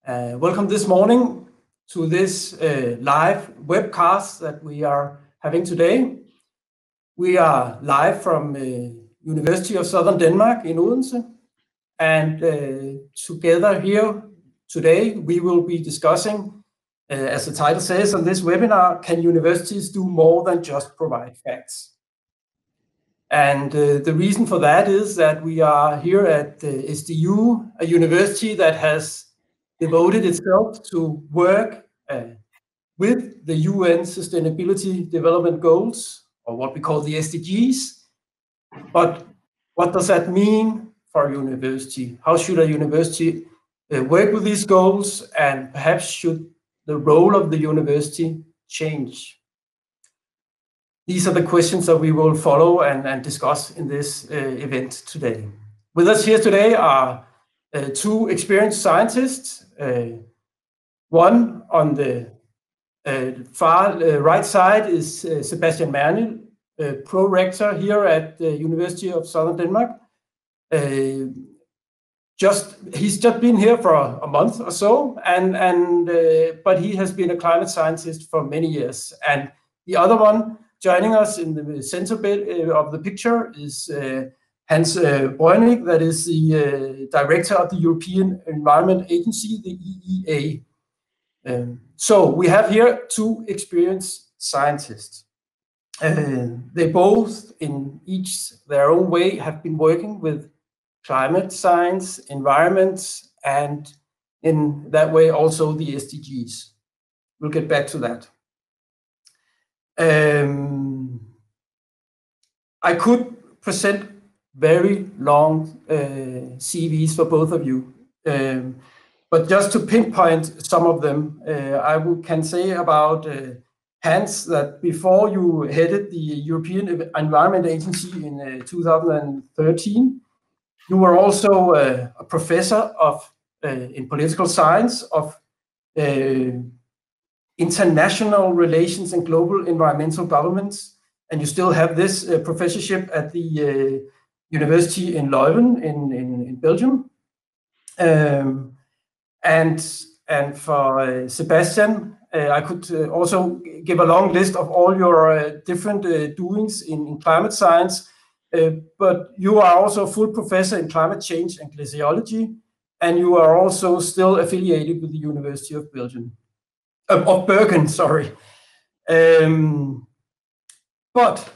Welcome this morning to this live webcast that we are having today. We are live from University of Southern Denmark in Odense, and together here today we will be discussing, as the title says on this webinar, can universities do more than just provide facts? And the reason for that is that we are here at SDU, a university that has devoted itself to work with the UN Sustainability Development Goals, or what we call the SDGs. But what does that mean for a university? How should a university work with these goals, and perhaps should the role of the university change? These are the questions that we will follow and discuss in this event today. With us here today are two experienced scientists. One on the far right side is Sebastian Mernild, Prorektor here at the University of Southern Denmark. He's just been here for a month or so, but he has been a climate scientist for many years. And the other one joining us in the center bit of the picture is Hans Bruyninckx, that is the director of the European Environment Agency, the EEA. So we have here two experienced scientists. They both, in each their own way, have been working with climate science, environment, and in that way also the SDGs. We'll get back to that. I could present very long CVs for both of you, but just to pinpoint some of them, can say about Hans that before you headed the European Environment Agency in 2013, you were also a professor in political science of international relations and global environmental governments, and you still have this professorship at the University in Leuven in Belgium. And for Sebastian, I could also give a long list of all your different doings in climate science, but you are also a full professor in climate change and glaciology, and you are also still affiliated with the University of Bergen, sorry. But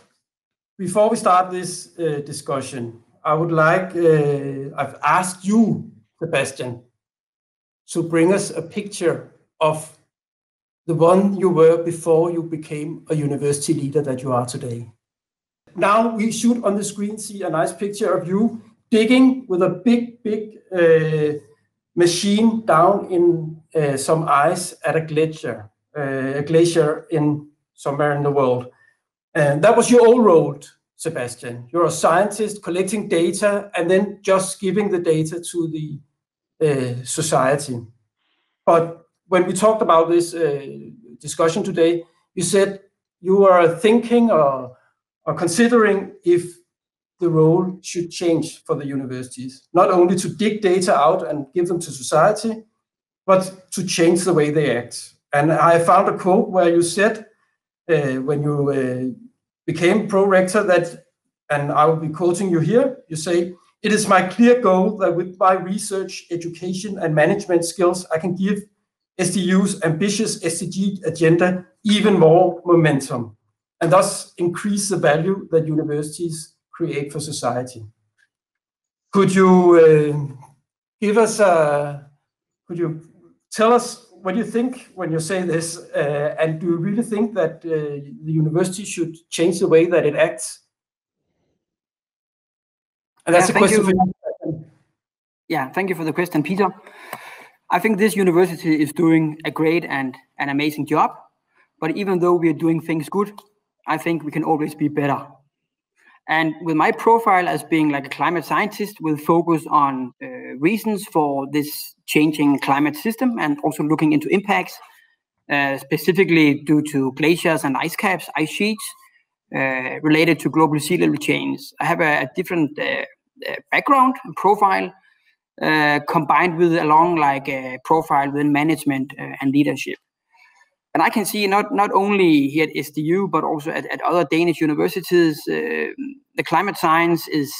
before we start this discussion, I would like, I've asked you, Sebastian, to bring us a picture of the one you were before you became a university leader that you are today. Now we should on the screen see a nice picture of you digging with a big machine down in some ice at a glacier in somewhere in the world. And that was your old role, Sebastian. You're a scientist collecting data and then just giving the data to the society. But when we talked about this discussion today, you said you are thinking or considering if the role should change for the universities, not only to dig data out and give them to society, but to change the way they act. And I found a quote where you said, when you became Prorektor, that, and I will be quoting you here, you say, "It is my clear goal that with my research, education, and management skills, I can give SDU's ambitious SDG agenda even more momentum, and thus increase the value that universities create for society." Could you could you tell us what you think when you say this, and do you really think that the university should change the way that it acts? And that's a question for you. Yeah, thank you for the question, Peter. I think this university is doing a great and an amazing job, but even though we are doing things good, I think we can always be better. And with my profile as being like a climate scientist with focus on reasons for this changing climate system and also looking into impacts, specifically due to glaciers and ice caps, ice sheets, related to global sea level change. I have a different background and profile. combined with along like a profile within management and leadership. And I can see not only here at SDU, but also at other Danish universities, the climate science is,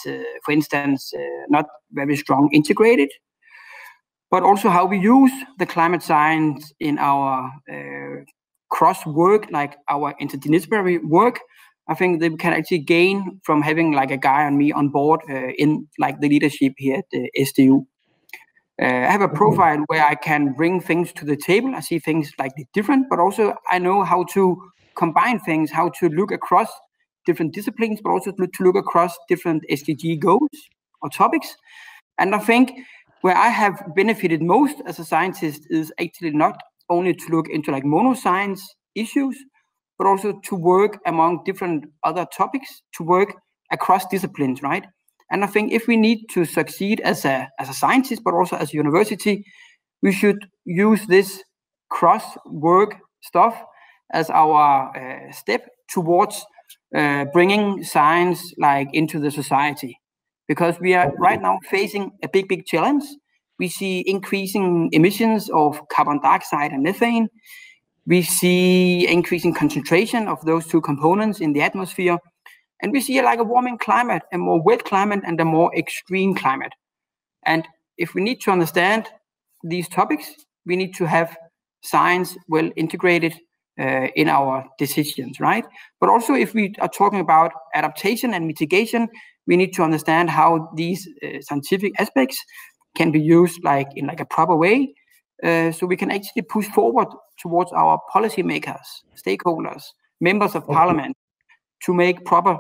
for instance, not very strong integrated, but also how we use the climate science in our cross work, like our interdisciplinary work. I think that we can actually gain from having like a guy and me on board in like the leadership here at the SDU. I have a profile where I can bring things to the table. I see things slightly different, but also I know how to combine things, how to look across different disciplines, but also to look across different SDG goals or topics. And I think where I have benefited most as a scientist is actually not only to look into like monoscience issues, but also to work among different other topics, to work across disciplines, right? And I think if we need to succeed as a scientist, but also as a university, we should use this cross-work stuff as our step towards bringing science like into the society. Because we are right now facing a big challenge. We see increasing emissions of carbon dioxide and methane. We see increasing concentration of those two components in the atmosphere. And we see like a warming climate, a more wet climate, and a more extreme climate. And if we need to understand these topics, we need to have science well integrated in our decisions, right? But also if we are talking about adaptation and mitigation, we need to understand how these scientific aspects can be used like in like a proper way, so we can actually push forward towards our policymakers, stakeholders, members of parliament, to make proper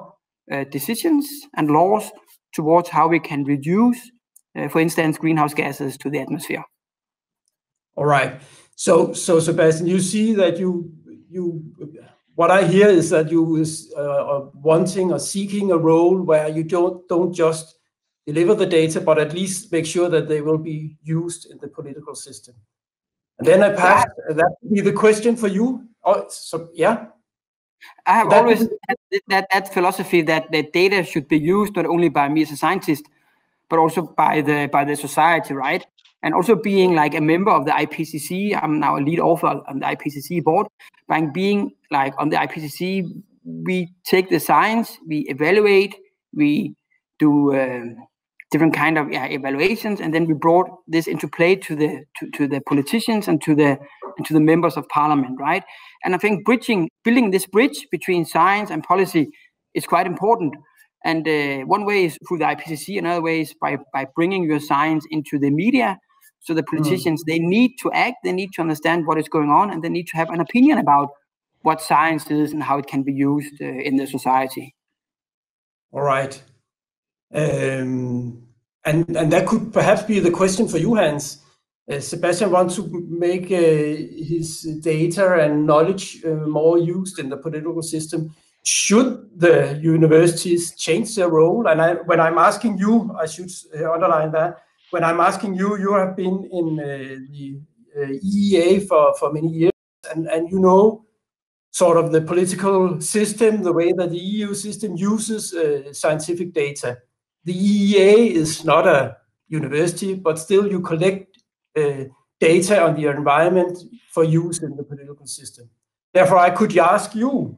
decisions and laws towards how we can reduce, for instance, greenhouse gases to the atmosphere. All right. So Sebastian, you see that what I hear is that you are wanting or seeking a role where you don't just deliver the data, but at least make sure that they will be used in the political system. And then perhaps that would be the question for you. I have always had that philosophy that the data should be used not only by me as a scientist, but also by the society, right? And also being like a member of the IPCC, I'm now a lead author on the IPCC board. By being like on the IPCC, we take the science, we evaluate, we do different kind of evaluations, and then we brought this into play to the politicians and to the members of parliament, right? And I think building this bridge between science and policy is quite important. And one way is through the IPCC, another way is by bringing your science into the media. So the politicians, they need to act, they need to understand what is going on, and they need to have an opinion about what science is and how it can be used in the society. All right. And that could perhaps be the question for you, Hans. Sebastian wants to make his data and knowledge more used in the political system. Should the universities change their role? And when I'm asking you, I should underline that. When I'm asking you, you have been in the EEA for many years, and you know sort of the political system, the way that the EU system uses scientific data. The EEA is not a university, but still you collect data on the environment for use in the political system. Therefore, I could ask you,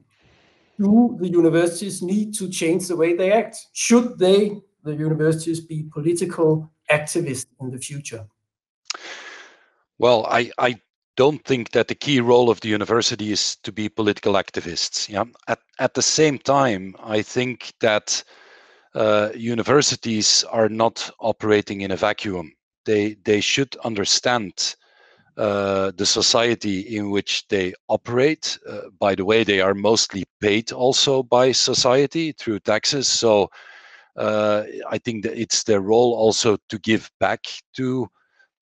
do the universities need to change the way they act? Should the universities, be political activists in the future? Well, I don't think that the key role of the university is to be political activists. Yeah. At the same time, I think that universities are not operating in a vacuum. They should understand the society in which they operate. By the way, they are mostly paid also by society through taxes. So I think that it's their role also to give back to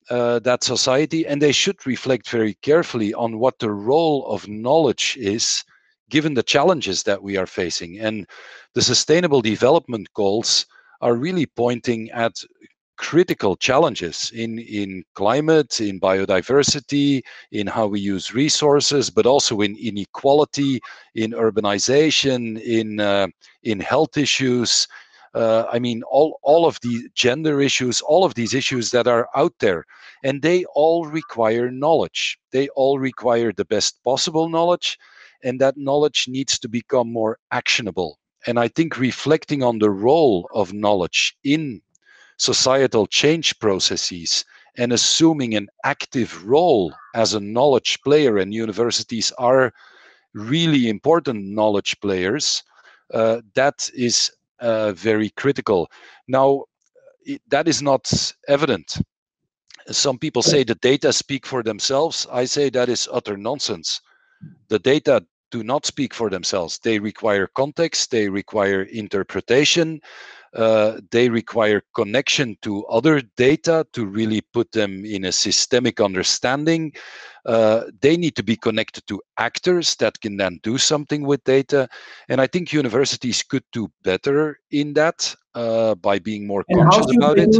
that society, and they should reflect very carefully on what the role of knowledge is, given the challenges that we are facing. And the Sustainable Development Goals are really pointing at critical challenges in climate, in biodiversity, in how we use resources, but also in inequality, in urbanization, in health issues. I mean, all of the gender issues, all of these issues that are out there, and they all require knowledge. They all require the best possible knowledge, and that knowledge needs to become more actionable. And I think reflecting on the role of knowledge in societal change processes and assuming an active role as a knowledge player, and universities are really important knowledge players, that is very critical. Now, that is not evident. Some people say the data speak for themselves. I say that is utter nonsense. The data do not speak for themselves. They require context, they require interpretation, they require connection to other data to really put them in a systemic understanding. They need to be connected to actors that can then do something with data. And I think universities could do better in that by being more conscious about it.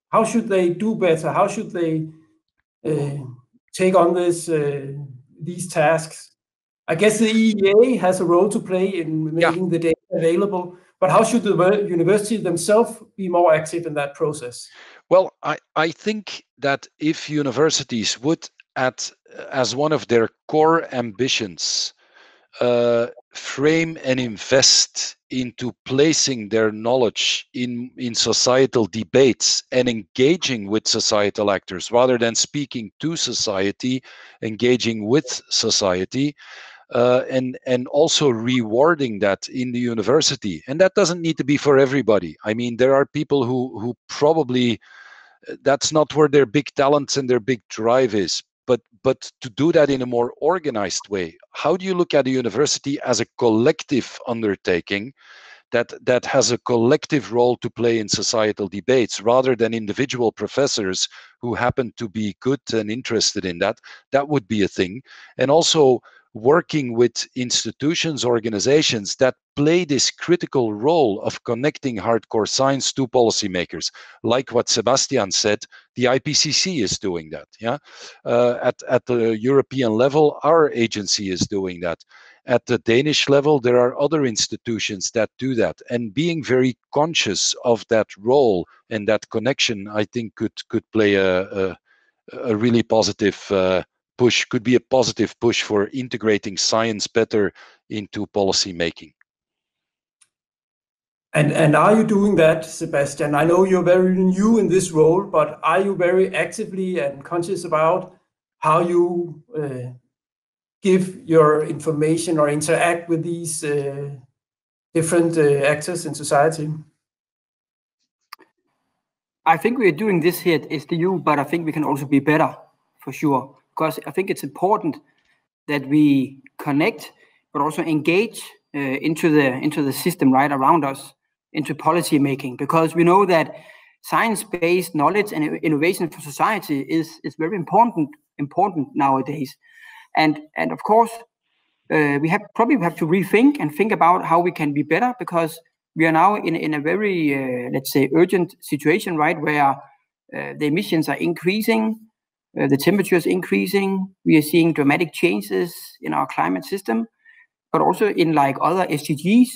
How should they do better? How should they take on these tasks? I guess the EEA has a role to play in making the data available, but how should the university themselves be more active in that process? Well, I think that if universities would, as one of their core ambitions, frame and invest into placing their knowledge in societal debates and engaging with societal actors rather than speaking to society, engaging with society, and also rewarding that in the university. And that doesn't need to be for everybody. I mean, there are people who probably that's not where their big talents and their big drive is. But to do that in a more organized way, how do you look at a university as a collective undertaking that has a collective role to play in societal debates rather than individual professors who happen to be good and interested in that? That would be a thing. And also working with institutions, organizations that play this critical role of connecting hardcore science to policymakers, like what Sebastian said, the IPCC is doing that. Yeah, at the European level, our agency is doing that. At the Danish level, there are other institutions that do that, and being very conscious of that role and that connection, I think could play a really positive push, could be a positive push for integrating science better into policy making. And are you doing that, Sebastian? I know you're very new in this role, but are you very actively and conscious about how you give your information or interact with these different actors in society? I think we are doing this here at SDU, but I think we can also be better, for sure. Because I think it's important that we connect, but also engage into the system right around us, into policy making. Because we know that science-based knowledge and innovation for society is very important nowadays. And of course, we probably have to rethink and think about how we can be better, because we are now in a very, let's say, urgent situation, right, where the emissions are increasing, the temperature is increasing, we are seeing dramatic changes in our climate system, but also in like other SDGs.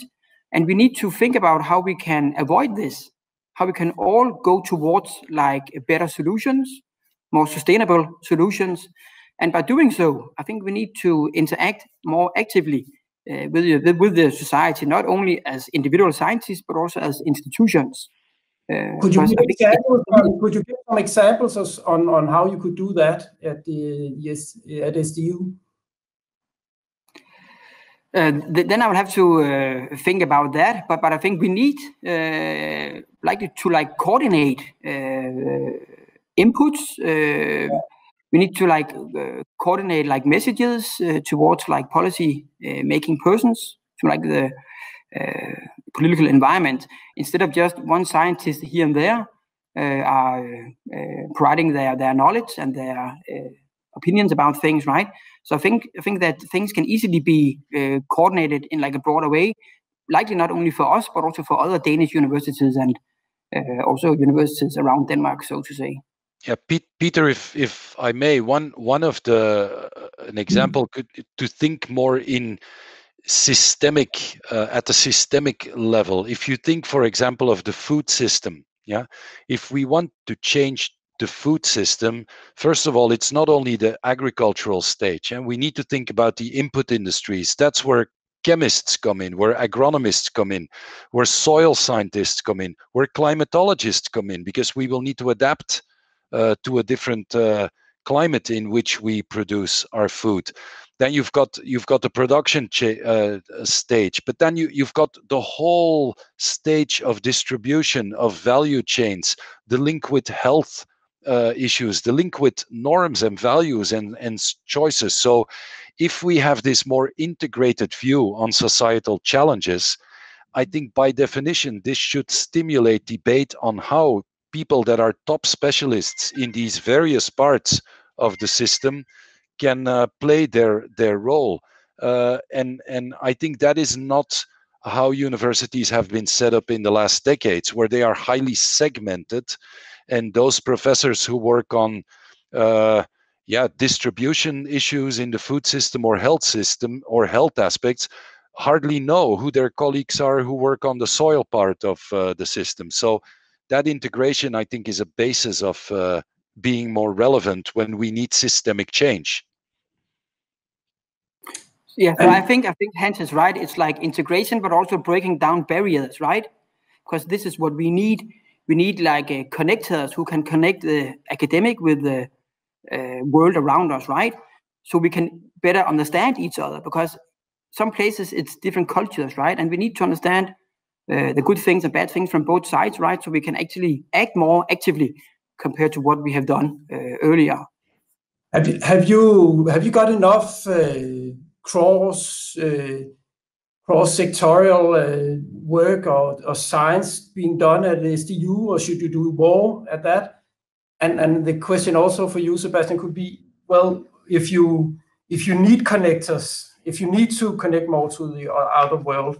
And we need to think about how we can avoid this, how we can all go towards like better solutions, more sustainable solutions. And by doing so, I think we need to interact more actively with the society, not only as individual scientists, but also as institutions. Could you give some examples on how you could do that at SDU? Then I will have to think about that. But I think we need to coordinate inputs. We need to coordinate messages towards policy making persons, to the political environment, instead of just one scientist here and there are providing their knowledge and their opinions about things, right? So I think that things can easily be coordinated in a broader way, likely not only for us, but also for other Danish universities and also universities around Denmark, so to say. Yeah, Peter, if I may, one of an example could to think more in systemic at the systemic level. If you think, for example, of the food system, yeah, if we want to change the food system, first of all, it's not only the agricultural stage, and we need to think about the input industries. That's where chemists come in, where agronomists come in, where soil scientists come in, where climatologists come in, because we will need to adapt to a different climate in which we produce our food. Then you've got the production stage, but then you've got the whole stage of distribution of value chains, the link with health issues, the link with norms and values and choices. So if we have this more integrated view on societal challenges, I think by definition, this should stimulate debate on how people that are top specialists in these various parts of the system can play their role. And I think that is not how universities have been set up in the last decades, where they are highly segmented, and those professors who work on distribution issues in the food system or health aspects hardly know who their colleagues are who work on the soil part of the system. So that integration, I think, is a basis of being more relevant when we need systemic change. Yeah, so I think Hans is right. It's like integration, but also breaking down barriers, right? Because this is what we need. We need like connectors who can connect the academic with the world around us, right? So we can better understand each other, because some places it's different cultures, right? And we need to understand the good things and bad things from both sides, right? So we can actually act more actively compared to what we have done earlier. Have you got enough cross-sectorial work or science being done at the SDU, or should you do more at that? And the question also for you, Sebastian, could be, well, if you need connectors, if you need to connect more to the outer world,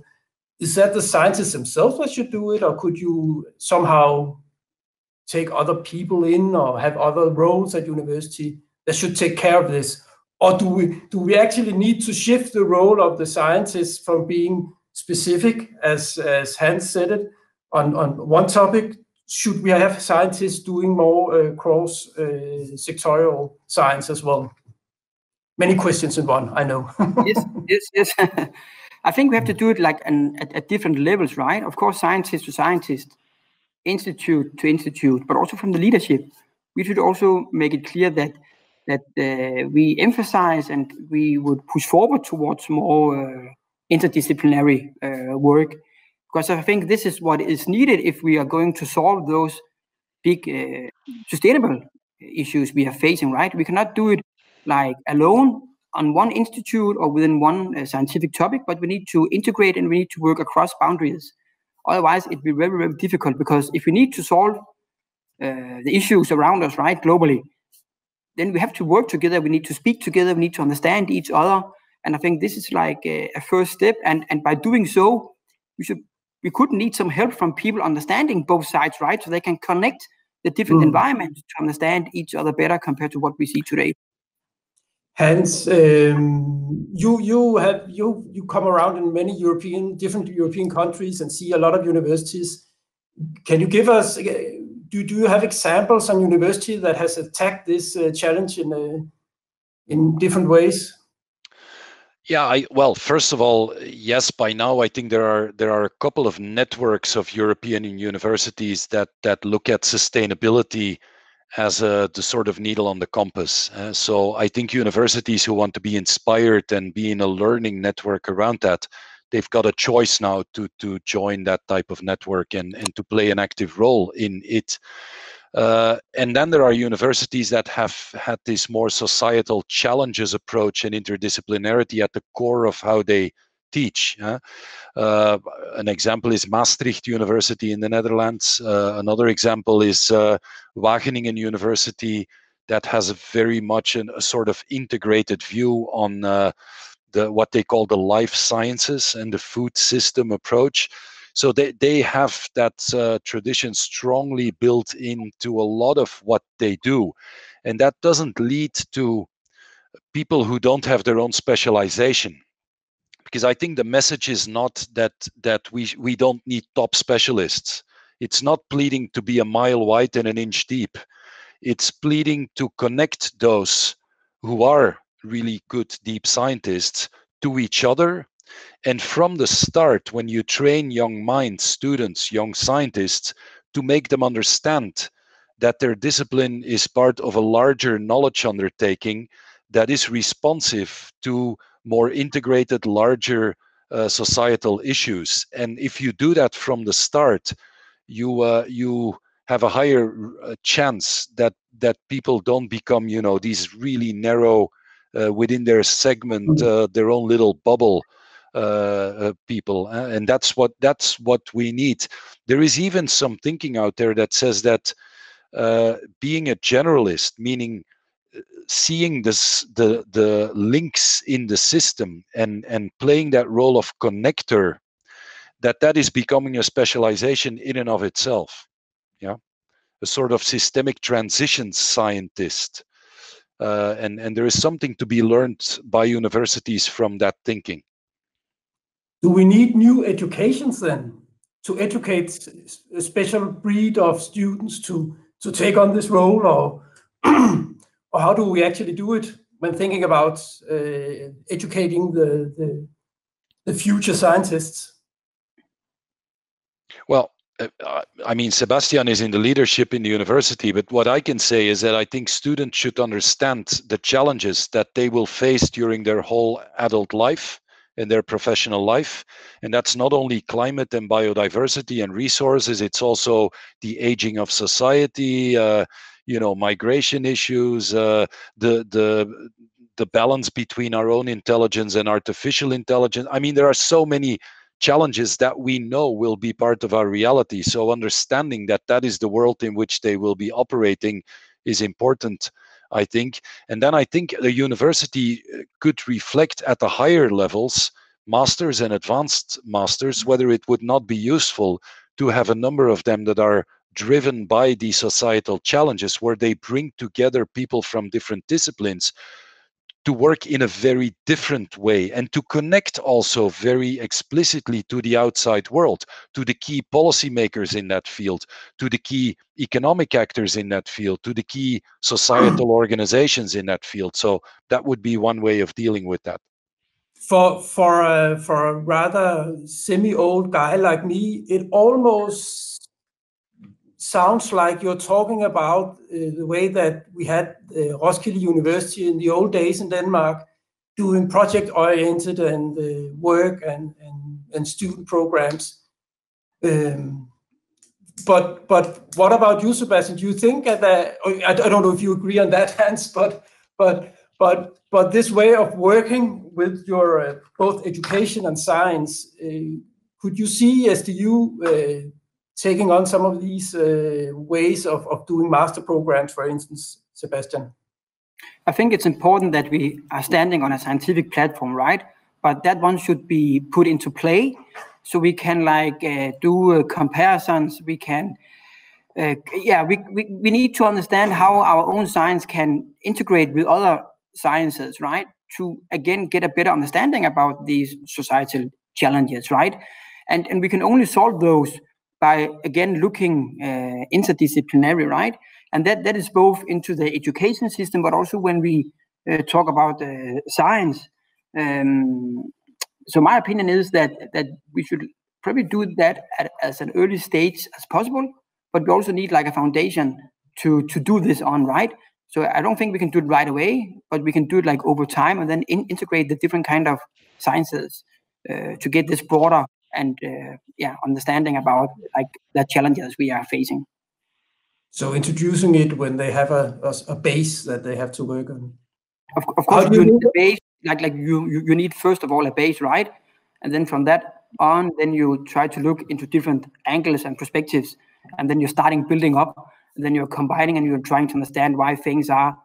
is that the scientists themselves that should do it, or could you somehow take other people in or have other roles at university that should take care of this? Or do we actually need to shift the role of the scientists from being specific, as Hans said it, on one topic? Should we have scientists doing more cross-sectorial science as well? Many questions in one, I know. Yes. I think we have to do it like at different levels, right? Of course, scientist to scientist, institute to institute, but also from the leadership. We should also make it clear that we emphasize and we would push forward towards more interdisciplinary work, because I think this is what is needed if we are going to solve those big sustainable issues we are facing, right? We cannot do it like alone on one institute or within one scientific topic, but we need to integrate and we need to work across boundaries. Otherwise, it'd be very, very difficult, because if we need to solve the issues around us, right, globally, then we have to work together. We need to speak together. We need to understand each other. And I think this is like a first step. And by doing so, we could need some help from people understanding both sides, right? So they can connect the different environments to understand each other better compared to what we see today. Hans, you come around in many different European countries and see a lot of universities. Can you give us? Do you have examples on university that has attacked this challenge in different ways? Yeah, well, first of all, yes, by now I think there are a couple of networks of European universities that look at sustainability as the sort of needle on the compass. So I think universities who want to be inspired and be in a learning network around that, they've got a choice now to join that type of network and to play an active role in it. And then there are universities that have had this more societal challenges approach and interdisciplinarity at the core of how they teach. An example is Maastricht University in the Netherlands. Another example is Wageningen University, that has a very much a sort of integrated view on what they call the life sciences and the food system approach. So they have that tradition strongly built into a lot of what they do. And that doesn't lead to people who don't have their own specialization. because I think the message is not that we don't need top specialists. It's not pleading to be a mile wide and an inch deep. It's pleading to connect those who are really good deep scientists to each other. And from the start, when you train young minds, students, young scientists, to make them understand that their discipline is part of a larger knowledge undertaking that is responsive to more integrated, larger societal issues. And if you do that from the start, you have a higher chance that people don't become, these really narrow, within their segment, their own little bubble people, and that's what we need. There is even some thinking out there that says that being a generalist, meaning seeing the links in the system and playing that role of connector, that is becoming a specialization in and of itself. Yeah, a sort of systemic transition scientist, and there is something to be learned by universities from that thinking. Do we need new educations then to educate a special breed of students to take on this role, or or how do we actually do it when thinking about educating the future scientists? Well, I mean, Sebastian is in the leadership in the university, but what I can say is that I think students should understand the challenges that they will face during their whole adult life and their professional life. And that's not only climate and biodiversity and resources, it's also the aging of society, migration issues, the balance between our own intelligence and artificial intelligence. I mean, there are so many challenges that we know will be part of our reality. So understanding that is the world in which they will be operating is important, I think. And then I think the university could reflect at the higher levels, masters and advanced masters, whether it would not be useful to have a number of them that are driven by these societal challenges, where they bring together people from different disciplines to work in a very different way, and to connect also very explicitly to the outside world, to the key policymakers in that field, to the key economic actors in that field, to the key societal organizations in that field. So that would be one way of dealing with that. For a rather semi-old guy like me, it almost sounds like you're talking about the way that we had Roskilde University in the old days in Denmark, doing project-oriented and work and student programs. But what about you, Sebastian? Do you think that I don't know if you agree on that, Hans, but this way of working with your both education and science, could you see SDU taking on some of these ways of doing master programs, for instance, Sebastian? I think it's important that we are standing on a scientific platform, right? But that one should be put into play, so we can do comparisons. We can, we need to understand how our own science can integrate with other sciences, right? To again get a better understanding about these societal challenges, right? And we can only solve those by again looking interdisciplinary, right? And that is both into the education system, but also when we talk about science. So my opinion is that we should probably do that as an early stage as possible, but we also need like a foundation to do this on, right? So I don't think we can do it right away, but we can do it like over time, and then integrate the different kind of sciences to get this broader and understanding about like the challenges we are facing. So introducing it when they have a base that they have to work on. Of course, you need a base. Like you need first of all a base, right? And then from that on, then you try to look into different angles and perspectives, and then you're starting building up, and then you're combining and you're trying to understand why things are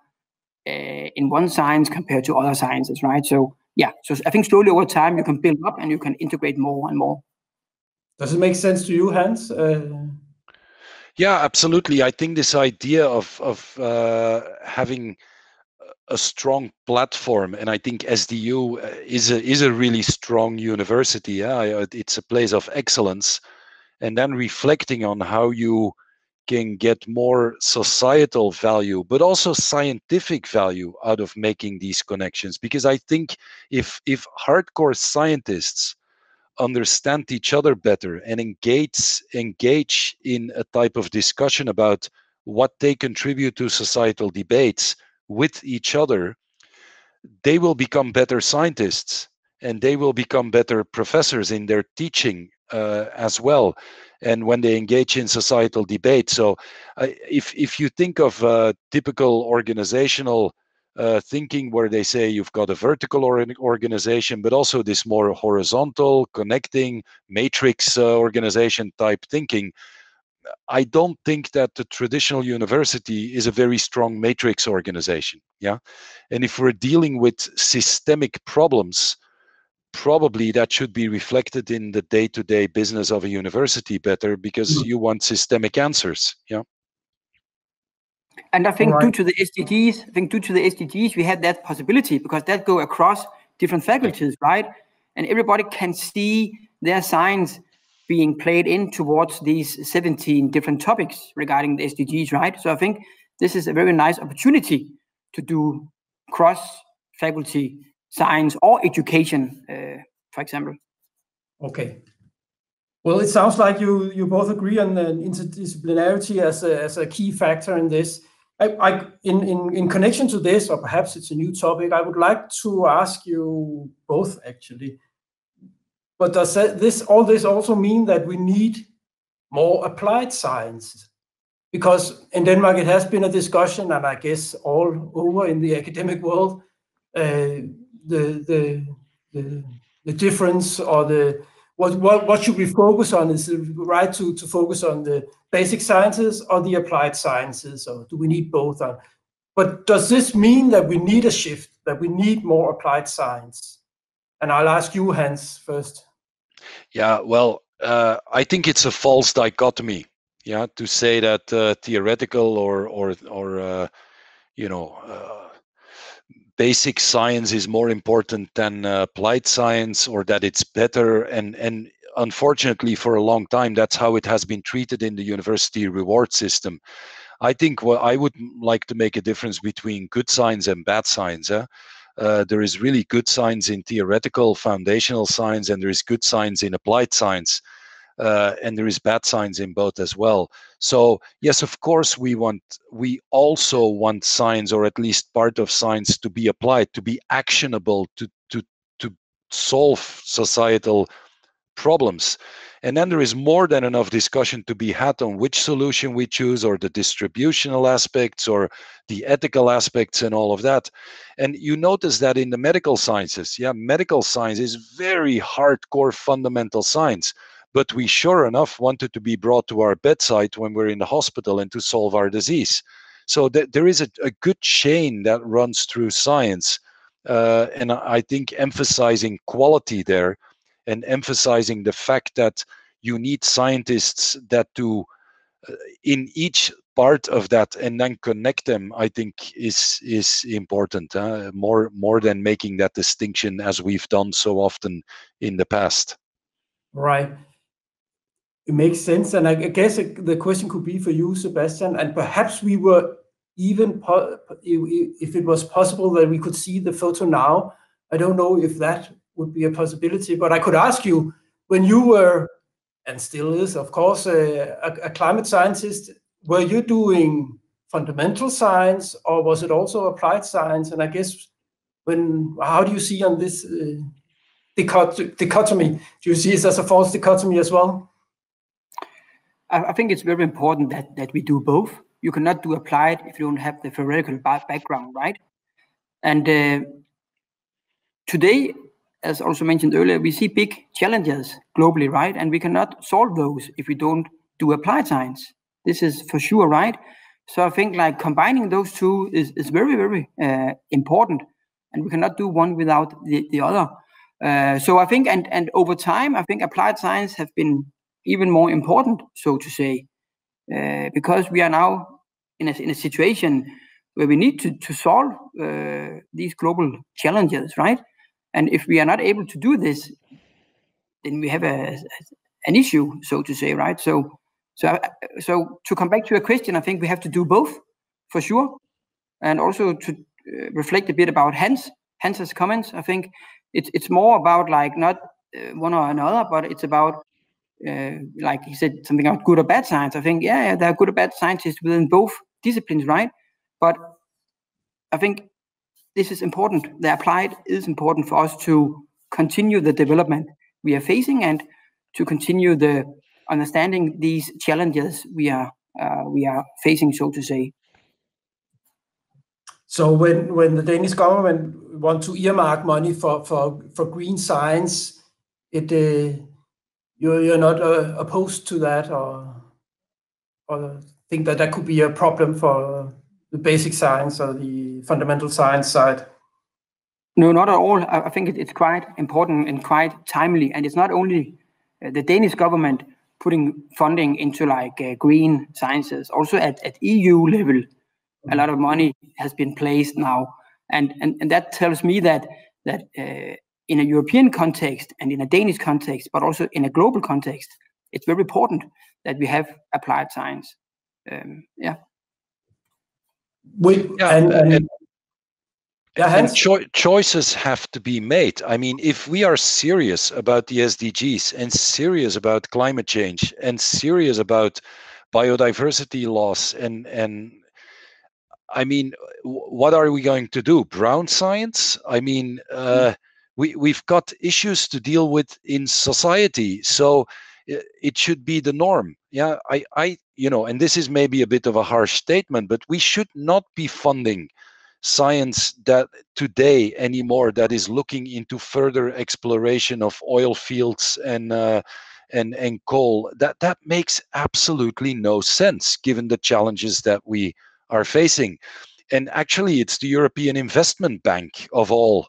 in one science compared to other sciences, right? So so I think slowly over time you can build up and you can integrate more and more. Does it make sense to you, Hans? Yeah, absolutely. I think this idea of having a strong platform, and I think SDU is a really strong university. It's a place of excellence, and then reflecting on how you can get more societal value, but also scientific value out of making these connections. Because I think if hardcore scientists understand each other better and engage in a type of discussion about what they contribute to societal debates with each other, they will become better scientists and they will become better professors in their teaching as well, and when they engage in societal debate. So if you think of typical organizational thinking, where they say you've got a vertical organization, but also this more horizontal, connecting, matrix organization type thinking, I don't think that the traditional university is a very strong matrix organization. Yeah. And if we're dealing with systemic problems, probably that should be reflected in the day-to-day business of a university better, because you want systemic answers. Yeah. And I think due to the SDGs, we had that possibility, because that go across different faculties, right? And everybody can see their science being played in towards these 17 different topics regarding the SDGs, right? So I think this is a very nice opportunity to do cross-faculty science or education, for example. Okay. Well, it sounds like you both agree on the interdisciplinarity as a key factor in this. In connection to this, or perhaps it's a new topic, I would like to ask you both, actually. But does all this also mean that we need more applied science? Because in Denmark, it has been a discussion, and I guess all over in the academic world, the difference, or what should we focus on? Is it right to focus on the basic sciences or the applied sciences, or do we need both? But does this mean that we need a shift, that we need more applied science? And I'll ask you, Hans, first. Yeah, well, I think it's a false dichotomy. Yeah, to say that theoretical or basic science is more important than applied science, or that it's better. And unfortunately, for a long time, that's how it has been treated in the university reward system. I think I would like to make a difference between good science and bad science. There is really good science in theoretical foundational science, and there is good science in applied science. And there is bad science in both as well. So yes, of course, we also want science, or at least part of science, to be applied, to be actionable, to solve societal problems. And then there is more than enough discussion to be had on which solution we choose, or the distributional aspects, or the ethical aspects, and all of that. And you notice that in the medical sciences, medical science is very hardcore fundamental science. But we sure enough wanted to be brought to our bedside when we're in the hospital and to solve our disease. So there is a good chain that runs through science. And I think emphasizing quality there, and emphasizing the fact that you need scientists that do in each part of that and then connect them, I think is important, more than making that distinction as we've done so often in the past. Right. It makes sense. And I guess the question could be for you, Sebastian, and perhaps we were even, if it was possible that we could see the photo now, I don't know if that would be a possibility, but I could ask you, when you were, and still is, of course, a climate scientist, were you doing fundamental science, or was it also applied science? And I guess, how do you see on this dichotomy? Do you see it as a false dichotomy as well? I think it's very important that we do both. You cannot do applied if you don't have the theoretical background, right? And today, as also mentioned earlier, we see big challenges globally, right? And we cannot solve those if we don't do applied science. This is for sure, right? So I think like combining those two is very, very important, and we cannot do one without the other. So I think, and over time, I think applied science have been even more important, so to say, because we are now in a situation where we need to solve these global challenges, right? And if we are not able to do this, then we have an issue, so to say, right? So to come back to your question, I think we have to do both, for sure, and also to reflect a bit about Hans's comments. I think it's more about like not one or another, but it's about like he said something about good or bad science. I think yeah, there are good or bad scientists within both disciplines, right? But I think this is important. The applied is important for us to continue the development we are facing and to continue the understanding these challenges we are facing, so to say. So when the Danish government want to earmark money for green science, you're not opposed to that, or think that could be a problem for the basic science or the fundamental science side? No, not at all. I think it's quite important and quite timely, and it's not only the Danish government putting funding into like green sciences. Also at EU level, a lot of money has been placed now, and that tells me that in a European context and in a Danish context, but also in a global context, it's very important that we have applied science. Choices have to be made. I mean, if we are serious about the SDGs and serious about climate change and serious about biodiversity loss, and I mean, what are we going to do? Brown science? I mean, we've got issues to deal with in society, so it should be the norm. Yeah, I and this is maybe a bit of a harsh statement, but we should not be funding science that today anymore that is looking into further exploration of oil fields and coal. That makes absolutely no sense given the challenges that we are facing. And actually, it's the European Investment Bank of all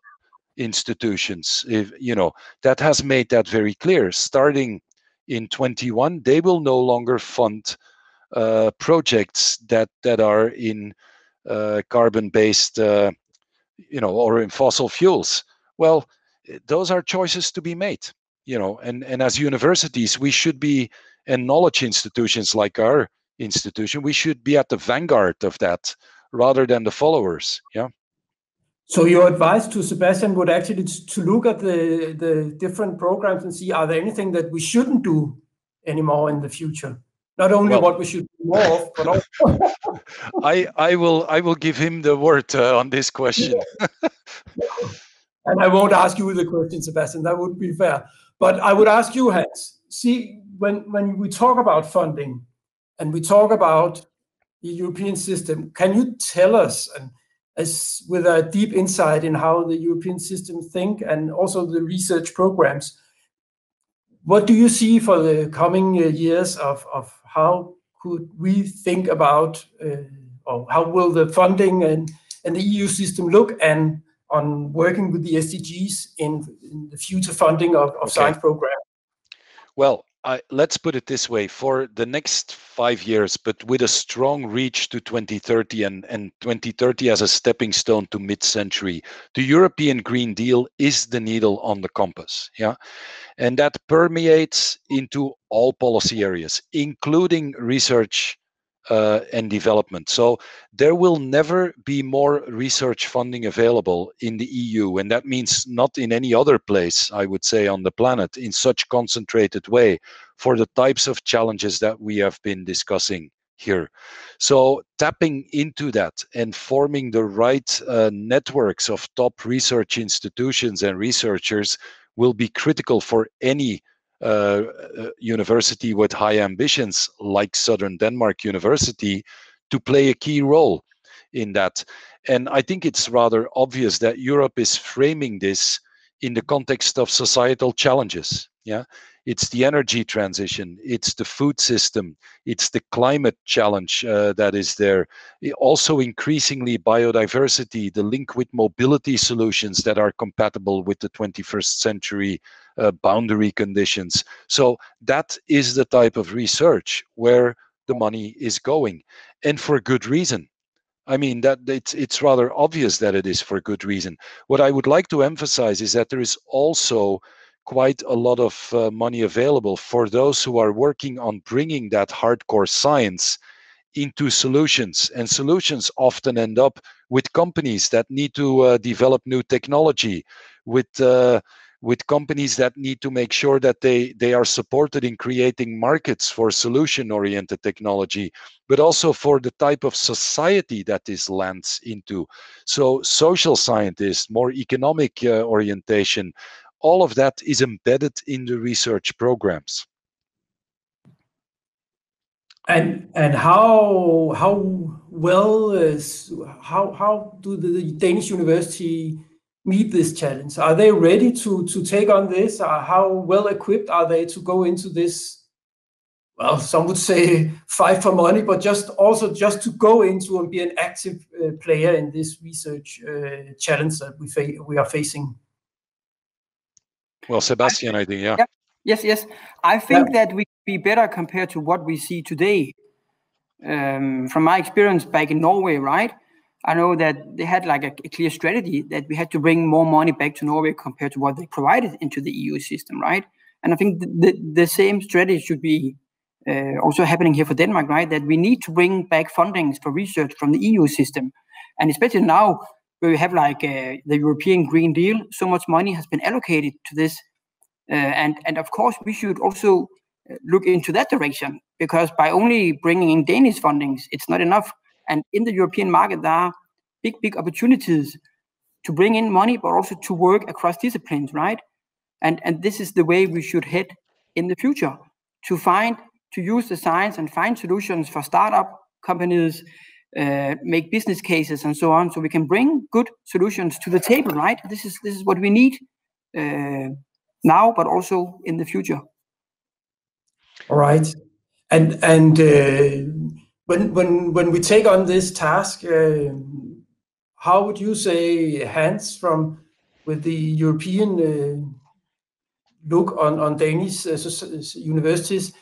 institutions, that has made that very clear. Starting in 21, they will no longer fund projects that are in carbon-based, or in fossil fuels. Well, those are choices to be made, and as universities, we should be, and knowledge institutions like our institution, we should be at the vanguard of that rather than the followers. Yeah. So your advice to Sebastian would actually to look at the different programs and see, are there anything that we shouldn't do anymore in the future? Not only what we should do more of, but also I will give him the word on this question. And I won't ask you the question, Sebastian. That would be fair. But I would ask you, Hans. See, when we talk about funding and we talk about the European system, can you tell us, and as with a deep insight in how the European system think and also the research programs, what do you see for the coming years of how could we think about, or how will the funding and the EU system look and on working with the SDGs in the future funding of science programs? Well, let's put it this way: for the next 5 years, but with a strong reach to 2030 and 2030 as a stepping stone to mid-century, the European Green Deal is the needle on the compass. Yeah. And that permeates into all policy areas, including research and development. So there will never be more research funding available in the EU, and that means not in any other place, I would say, on the planet in such concentrated way for the types of challenges that we have been discussing here. So tapping into that and forming the right networks of top research institutions and researchers will be critical for any university with high ambitions like Southern Denmark University to play a key role in that. And I think it's rather obvious that Europe is framing this in the context of societal challenges. Yeah, it's the energy transition, it's the food system, it's the climate challenge that is there. Also increasingly biodiversity, the link with mobility solutions that are compatible with the 21st century boundary conditions. So that is the type of research where the money is going, and for good reason. I mean, that it's rather obvious that it is for good reason. What I would like to emphasize is that there is also quite a lot of money available for those who are working on bringing that hardcore science into solutions. And solutions often end up with companies that need to develop new technology, with companies that need to make sure that they are supported in creating markets for solution-oriented technology, but also for the type of society that this lands into. So social scientists, more economic orientation, all of that is embedded in the research programs. And how do the Danish university meet this challenge? Are they ready to take on this? How well equipped are they to go into this? Well, some would say fight for money, but just to go into and be an active player in this research challenge that we are facing. Well, Sebastian, I think, yeah. Yes. I think that we could be better compared to what we see today. From my experience back in Norway, right? I know that they had like a clear strategy that we had to bring more money back to Norway compared to what they provided into the EU system, right? And I think the same strategy should be also happening here for Denmark, right? That we need to bring back fundings for research from the EU system. And especially now where we have like the European Green Deal, so much money has been allocated to this. And of course, we should also look into that direction, because by only bringing in Danish fundings, it's not enough. And in the European market, there are big opportunities to bring in money, but also to work across disciplines, right? And this is the way we should head in the future, to use the science and find solutions for startup companies, make business cases and so on, so we can bring good solutions to the table, right? This is what we need now, but also in the future. All right, and when we take on this task, how would you say, Hans, with the European look on Danish universities,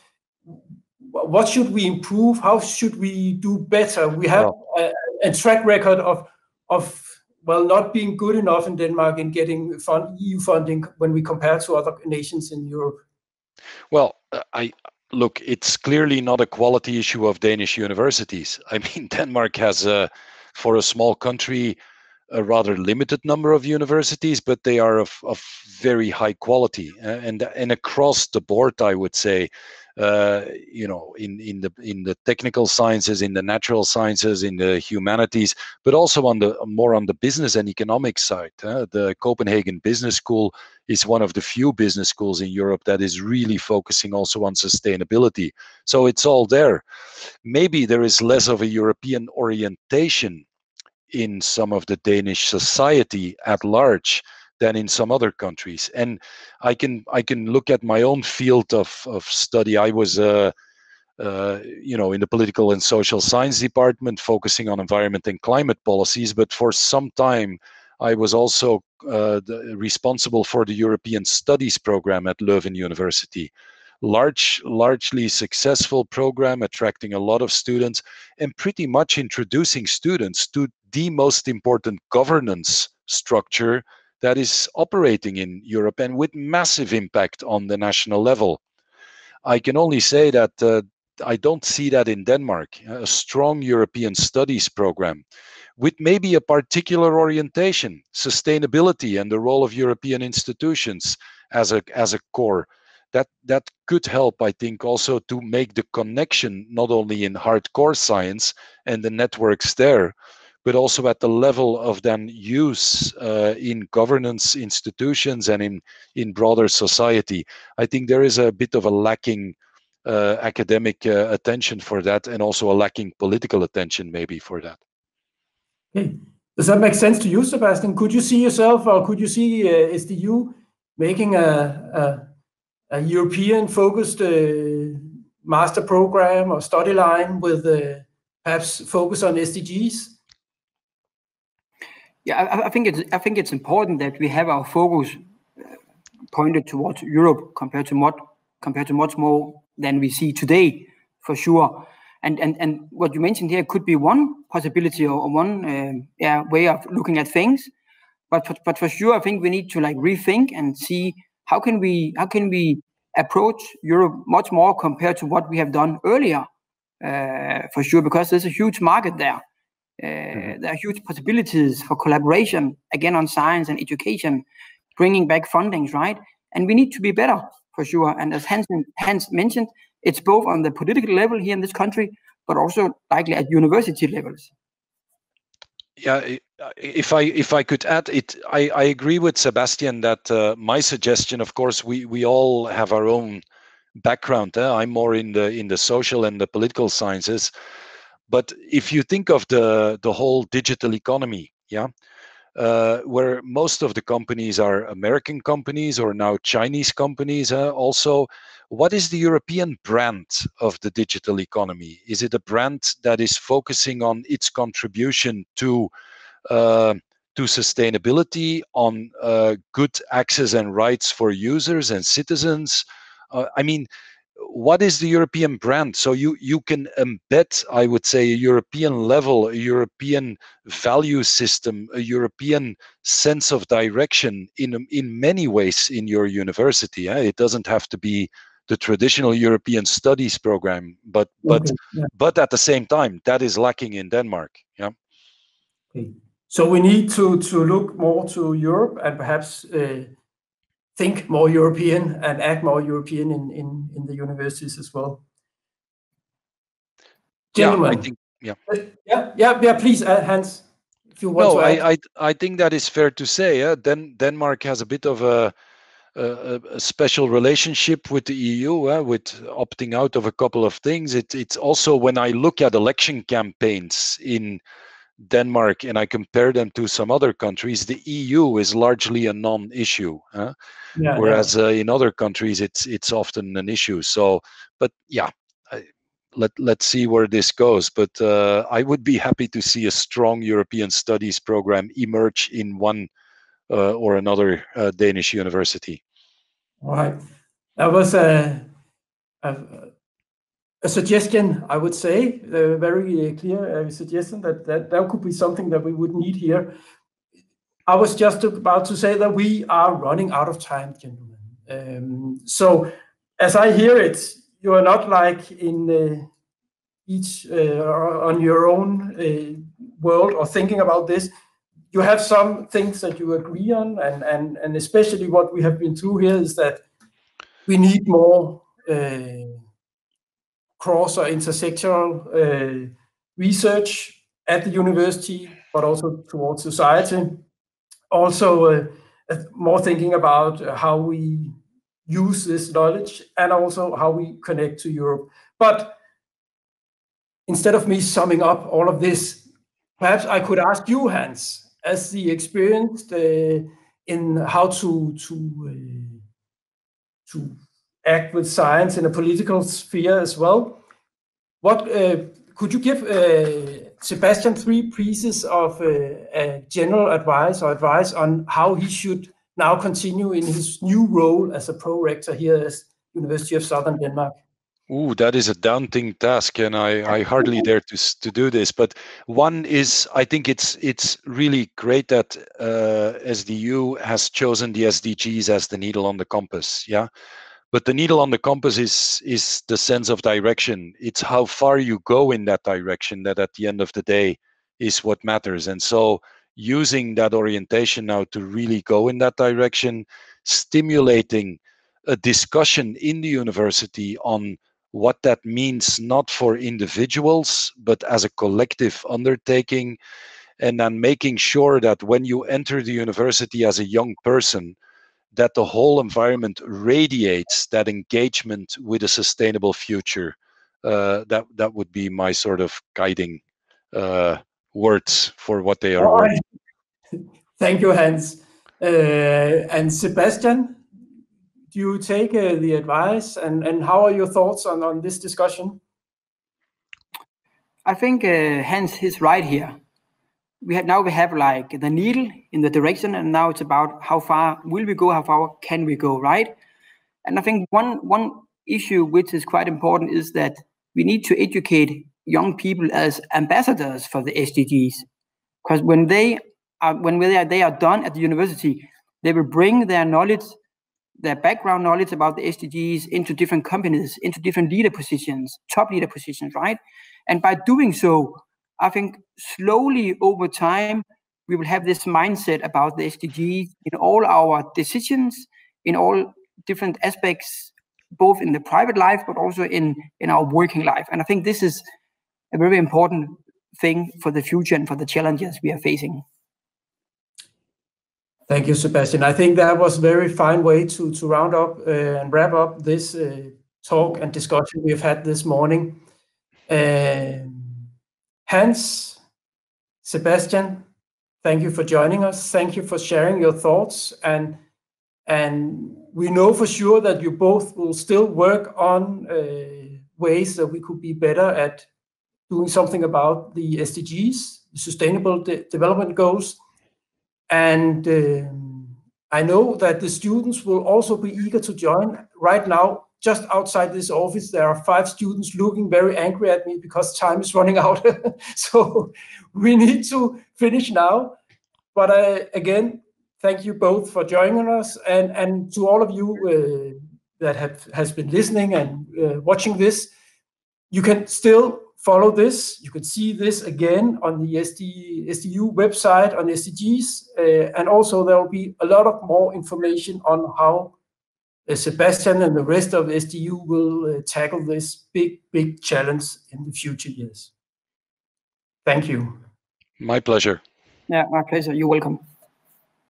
what should we improve? How should we do better? We have a track record of not being good enough in Denmark in getting EU funding when we compare to other nations in Europe. Well, look, it's clearly not a quality issue of Danish universities. I mean, Denmark has, for a small country, a rather limited number of universities, but they are of very high quality, and across the board, I would say, in the technical sciences, in the natural sciences, in the humanities, but also more on the business and economic side. The Copenhagen Business School is one of the few business schools in Europe that is really focusing also on sustainability. So it's all there. Maybe there is less of a European orientation in some of the Danish society at large than in some other countries. And I can look at my own field of study. I was in the political and social science department focusing on environment and climate policies, but for some time I was also responsible for the European Studies program at Leuven University. Largely successful program, attracting a lot of students and pretty much introducing students to the most important governance structure that is operating in Europe and with massive impact on the national level. I can only say that I don't see that in Denmark. A strong European studies program with maybe a particular orientation, sustainability and the role of European institutions as a core. That could help, I think, also to make the connection not only in hardcore science and the networks there, but also at the level of then use in governance institutions and in broader society. I think there is a bit of a lacking academic attention for that, and also a lacking political attention maybe for that. Okay. Does that make sense to you, Sebastian? Could you see yourself, or could you see SDU making a European-focused master program or study line with perhaps focus on SDGs? Yeah, I think it's important that we have our focus pointed towards Europe compared to much more than we see today, for sure. And what you mentioned here could be one possibility or one way of looking at things. But for sure, I think we need to like rethink and see how can we approach Europe much more compared to what we have done earlier. For sure, because there's a huge market there. There are huge possibilities for collaboration, again, on science and education, bringing back fundings, right? And we need to be better, for sure. And as Hans mentioned, it's both on the political level here in this country, but also likely at university levels. Yeah, if I could add it, I agree with Sebastian that my suggestion, of course, we all have our own background. I'm more in the social and the political sciences. But if you think of the whole digital economy, where most of the companies are American companies or now Chinese companies also, what is the European brand of the digital economy? Is it a brand that is focusing on its contribution to sustainability, on good access and rights for users and citizens? I mean, what is the European brand? So you can embed, I would say, a European level, a European value system, a European sense of direction in many ways in your university. It doesn't have to be the traditional European studies program, but at the same time, that is lacking in Denmark. Yeah. Okay. So we need to look more to Europe and perhaps think more European and act more European in the universities as well. Gentlemen. Yeah, I think, yeah. Please, Hans, if you want to add. I think that is fair to say. Denmark has a bit of a special relationship with the EU, with opting out of a couple of things. It's also, when I look at election campaigns in Denmark and I compare them to some other countries, the EU is largely a non-issue. Whereas in other countries, it's often an issue. So, but yeah, let's see where this goes. But I would be happy to see a strong European studies program emerge in one or another Danish university. All right, that was a suggestion, I would say, a very clear suggestion that could be something that we would need here. I was just about to say that we are running out of time, gentlemen. So as I hear it, you are not like in each on your own world or thinking about this. You have some things that you agree on, and especially what we have been through here is that we need more cross or intersectional research at the university, but also towards society. Also, more thinking about how we use this knowledge and also how we connect to Europe. But instead of me summing up all of this, perhaps I could ask you, Hans, as the experienced in how to act with science in a political sphere as well. What could you give Sebastian 3 pieces of general advice or advice on how he should now continue in his new role as a prorector here at University of Southern Denmark? Ooh, that is a daunting task, and I hardly dare to do this. But one is, I think it's really great that SDU has chosen the SDGs as the needle on the compass. Yeah. But the needle on the compass is the sense of direction. It's how far you go in that direction that at the end of the day is what matters. And so using that orientation now to really go in that direction, stimulating a discussion in the university on what that means, not for individuals, but as a collective undertaking, and then making sure that when you enter the university as a young person, that the whole environment radiates that engagement with a sustainable future. That would be my sort of guiding words for what they are worth. Thank you, Hans. And Sebastian, do you take the advice, and how are your thoughts on this discussion? I think Hans is right here. We have like the needle in the direction, and now it's about how far will we go, how far can we go, right? And I think one issue which is quite important is that we need to educate young people as ambassadors for the SDGs, because when they are done at the university, they will bring their knowledge, their background knowledge about the SDGs into different companies, into different leader positions, top leader positions, right? And by doing so, I think slowly over time, we will have this mindset about the SDGs in all our decisions, in all different aspects, both in the private life, but also in our working life. And I think this is a very important thing for the future and for the challenges we are facing. Thank you, Sebastian. I think that was a very fine way to round up and wrap up this talk and discussion we've had this morning. Hans, Sebastian, thank you for joining us. Thank you for sharing your thoughts. And we know for sure that you both will still work on ways that we could be better at doing something about the SDGs, the Sustainable Development Goals. And I know that the students will also be eager to join. Right now, just outside this office, there are 5 students looking very angry at me because time is running out. So we need to finish now. But again, thank you both for joining us. And to all of you that has been listening and watching this, you can still follow this. You can see this again on the SDU website on SDGs. And also there will be a lot of more information on how Sebastian and the rest of SDU will tackle this big challenge in the future years. Thank you. My pleasure. Yeah, my pleasure. You're welcome.